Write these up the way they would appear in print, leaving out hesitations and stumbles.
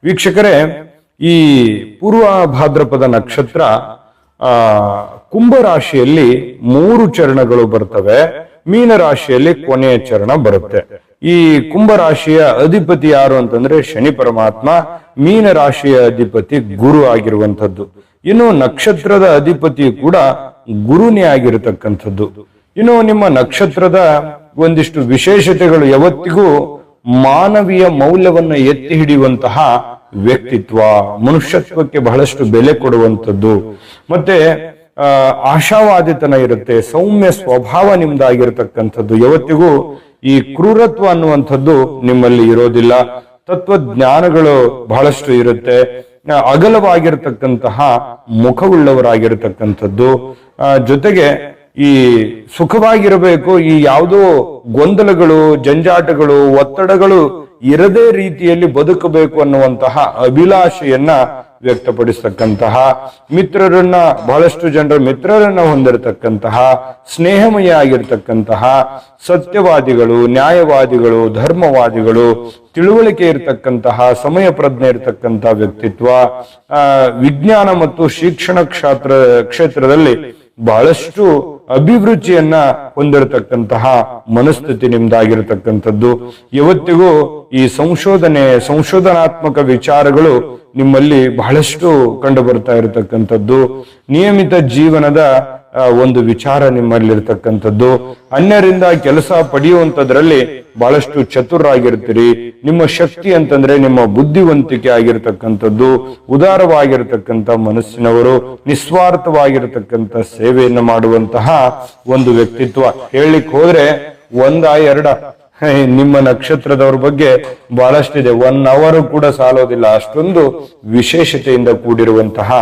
ವೀಕ್ಷಕರೇ, ಈ ಪೂರ್ವ ಭಾದ್ರಪದ ನಕ್ಷತ್ರ ಕುಂಭ ರಾಶಿಯಲ್ಲಿ 3 ಚರಣಗಳು ಬರ್ತವೆ, ಮೀನ ರಾಶಿಯಲ್ಲಿ ಕೊನೆಯ ಚರಣ ಬರುತ್ತೆ. ಈ ಕುಂಭ ರಾಶಿಯ ಅಧಿಪತಿ ಯಾರು ಅಂತಂದ್ರೆ ಶನಿ ಪರಮಾತ್ಮ, ಮೀನ ರಾಶಿಯ ಅಧಿಪತಿ ಗುರು ಆಗಿರುವಂತದ್ದು. ಇನ್ನು ನಕ್ಷತ್ರದ ಅಧಿಪತಿ ಕೂಡ ಗುರುನೇ ಆಗಿರತಕ್ಕಂಥದ್ದು. ಇನ್ನು ನಿಮ್ಮ ನಕ್ಷತ್ರದ ಒಂದಿಷ್ಟು ವಿಶೇಷತೆಗಳು, ಯಾವತ್ತಿಗೂ ಮಾನವೀಯ ಮೌಲ್ಯವನ್ನ ಎತ್ತಿ ಹಿಡಿಯುವಂತಹ ವ್ಯಕ್ತಿತ್ವ, ಮನುಷ್ಯತ್ವಕ್ಕೆ ಬಹಳಷ್ಟು ಬೆಲೆ ಕೊಡುವಂಥದ್ದು, ಮತ್ತೆ ಆಶಾವಾದಿತನ ಇರುತ್ತೆ, ಸೌಮ್ಯ ಸ್ವಭಾವ ನಿಮ್ದಾಗಿರ್ತಕ್ಕಂಥದ್ದು. ಯಾವತ್ತಿಗೂ ಈ ಕ್ರೂರತ್ವ ಅನ್ನುವಂಥದ್ದು ನಿಮ್ಮಲ್ಲಿ ಇರೋದಿಲ್ಲ. ತತ್ವಜ್ಞಾನಗಳು ಬಹಳಷ್ಟು ಇರುತ್ತೆ, ಅಗಲವಾಗಿರ್ತಕ್ಕಂತಹ ಮುಖವುಳ್ಳವರಾಗಿರ್ತಕ್ಕಂಥದ್ದು. ಜೊತೆಗೆ ಈ ಸುಖವಾಗಿರಬೇಕು, ಈ ಯಾವುದೋ ಗೊಂದಲಗಳು, ಜಂಜಾಟಗಳು, ಒತ್ತಡಗಳು ಇರದೇ ರೀತಿಯಲ್ಲಿ ಬದುಕಬೇಕು ಅನ್ನುವಂತಹ ಅಭಿಲಾಷೆಯನ್ನ ವ್ಯಕ್ತಪಡಿಸ್ತಕ್ಕಂತಹ, ಮಿತ್ರರನ್ನ, ಬಹಳಷ್ಟು ಜನರ ಮಿತ್ರರನ್ನ ಹೊಂದಿರತಕ್ಕಂತಹ, ಸ್ನೇಹಮಯ ಆಗಿರ್ತಕ್ಕಂತಹ, ಸತ್ಯವಾದಿಗಳು, ನ್ಯಾಯವಾದಿಗಳು, ಧರ್ಮವಾದಿಗಳು, ತಿಳುವಳಿಕೆ ಇರತಕ್ಕಂತಹ, ಸಮಯ ಪ್ರಜ್ಞೆ ಇರತಕ್ಕಂತಹ ವ್ಯಕ್ತಿತ್ವ, ವಿಜ್ಞಾನ ಮತ್ತು ಶಿಕ್ಷಣ ಕ್ಷೇತ್ರದಲ್ಲಿ ಬಹಳಷ್ಟು ಅಭಿರುಚಿಯನ್ನ ಹೊಂದಿರತಕ್ಕಂತಹ ಮನಸ್ಥಿತಿ ನಿಮ್ದಾಗಿರತಕ್ಕಂಥದ್ದು. ಯಾವತ್ತಿಗೂ ಈ ಸಂಶೋಧನಾತ್ಮಕ ವಿಚಾರಗಳು ನಿಮ್ಮಲ್ಲಿ ಬಹಳಷ್ಟು ಕಂಡು ಬರ್ತಾ ಇರತಕ್ಕಂಥದ್ದು. ನಿಯಮಿತ ಜೀವನದ ಒಂದು ವಿಚಾರ ನಿಮ್ಮಲ್ಲಿರ್ತಕ್ಕಂಥದ್ದು. ಅನ್ಯರಿಂದ ಕೆಲಸ ಪಡೆಯುವಂತದ್ರಲ್ಲಿ ಬಹಳಷ್ಟು ಚತುರರಾಗಿರ್ತೀರಿ. ನಿಮ್ಮ ಶಕ್ತಿ ಅಂತಂದ್ರೆ ನಿಮ್ಮ ಬುದ್ಧಿವಂತಿಕೆ ಆಗಿರ್ತಕ್ಕಂಥದ್ದು, ಉದಾರವಾಗಿರ್ತಕ್ಕಂಥ ಮನಸ್ಸಿನವರು, ನಿಸ್ವಾರ್ಥವಾಗಿರ್ತಕ್ಕಂಥ ಸೇವೆಯನ್ನು ಮಾಡುವಂತಹ ಒಂದು ವ್ಯಕ್ತಿತ್ವ. ಹೇಳಲಿಕ್ಕೆ ಹೋದ್ರೆ ಎರಡ ನಿಮ್ಮ ನಕ್ಷತ್ರದವ್ರ ಬಗ್ಗೆ ಬಹಳಷ್ಟಿದೆ, 1 hour ಕೂಡ ಸಾಲೋದಿಲ್ಲ. ಅಷ್ಟೊಂದು ವಿಶೇಷತೆಯಿಂದ ಕೂಡಿರುವಂತಹ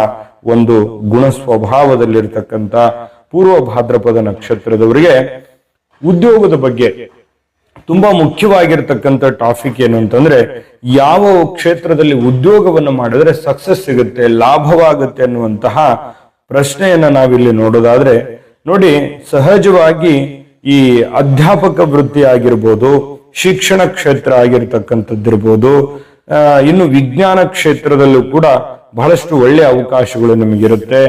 ಒಂದು ಗುಣ ಸ್ವಭಾವದಲ್ಲಿರ್ತಕ್ಕಂಥ ಪೂರ್ವ ಭಾದ್ರಪದ ನಕ್ಷತ್ರದವರಿಗೆ ಉದ್ಯೋಗದ ಬಗ್ಗೆ ತುಂಬಾ ಮುಖ್ಯವಾಗಿರ್ತಕ್ಕಂಥ ಟಾಪಿಕ್ ಏನು ಅಂತಂದ್ರೆ, ಯಾವ ಕ್ಷೇತ್ರದಲ್ಲಿ ಉದ್ಯೋಗವನ್ನು ಮಾಡಿದ್ರೆ ಸಕ್ಸಸ್ ಸಿಗುತ್ತೆ, ಲಾಭವಾಗುತ್ತೆ ಅನ್ನುವಂತಹ ಪ್ರಶ್ನೆಯನ್ನ ನಾವಿಲ್ಲಿ ನೋಡೋದಾದ್ರೆ, ನೋಡಿ, ಸಹಜವಾಗಿ ಈ ಅಧ್ಯಾಪಕ ವೃತ್ತಿ ಆಗಿರ್ಬೋದು, ಶಿಕ್ಷಣ ಕ್ಷೇತ್ರ ಆಗಿರ್ತಕ್ಕಂಥದ್ದಿರ್ಬೋದು, ಇನ್ನು ವಿಜ್ಞಾನ ಕ್ಷೇತ್ರದಲ್ಲೂ ಕೂಡ ಬಹಳಷ್ಟು ಒಳ್ಳೆಯ ಅವಕಾಶಗಳು ನಿಮಗಿರುತ್ತೆ.